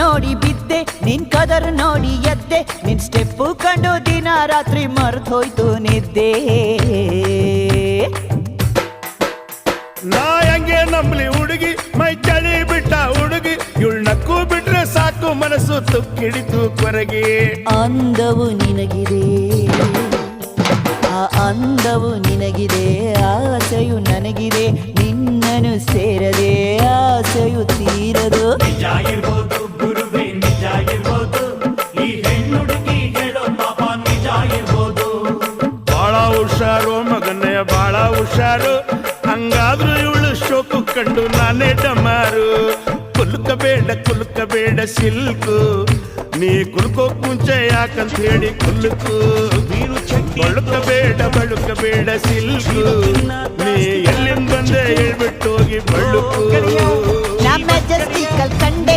ನೋಡಿ ಬಿದ್ದೆ, ನಿನ್ ಕದರ್ ನೋಡಿ ಎದ್ದೆ, ನಿನ್ ಸ್ಟೆಪ್ಪು ಕಂಡು ದಿನ ರಾತ್ರಿ ಮರ್ತೋಯ್ತು ನಿದ್ದೆ. ನಾ ಹೆಂಗೆ ನಂಬ್ಲಿ ಹುಡುಗಿ, ಮೈ ಚಳಿ ಬಿಟ್ಟ ಹುಡುಗಿ, ಇವಳು ನಕ್ಕು ಬಿಟ್ರೆ ಸಾಕು ಮನಸ್ಸು ತುಕ್ಕಿಡಿತು ಕೊರಗಿ. ಅಂದವು ನಿನಗಿದೆ, ಆ ಅಂದವು ನಿನಗಿದೆ, ಆಸೆಯು ನನಗಿದೆ, ನಿನ್ನನು ಸೇರದೆ ಆಸೆಯು ತೀರದು. ನಿಜ ಇರ್ಬೋದು ಗುರುವೇ, ನಿಜ ಇರ್ಬೋದು, ಈ ಹೆಣ್ಣುಡುಗಿ ಹೇಳೋ ಪಾಪ ನಿಜ ಇರ್ಬೋದು. ಬಾಳ ಹುಷಾರು ಮಗನೇ, ಬಾಳ ಹುಷಾರು, ಹಂಗಾದ್ರೂ ಇವಳು ಶೋಕು ಕಂಡು ನಾನೇ ಡಮಾರು. ಕುಲ್ಕಬೇಡ ಸಿಲ್ಕು, ನೀ ಕುಲ್ಕೋಕ್ ಮುಂಚೆ ಯಾಕಂತ ಹೇಳಿ ಕುಲ್ಕು. ಬಳುಕಬೇಡ ಸಿಲ್ಕು, ನೀ ಎಲ್ಲಿಂದ ಬಂದೆ ಹೇಳ್ಬಿಟ್ಟು ಹೋಗಿ ಬಳುಕು. ನಮ್ಮ ಮೆಜೆಸ್ಟಿಕಲ್ ಕಂಡೆ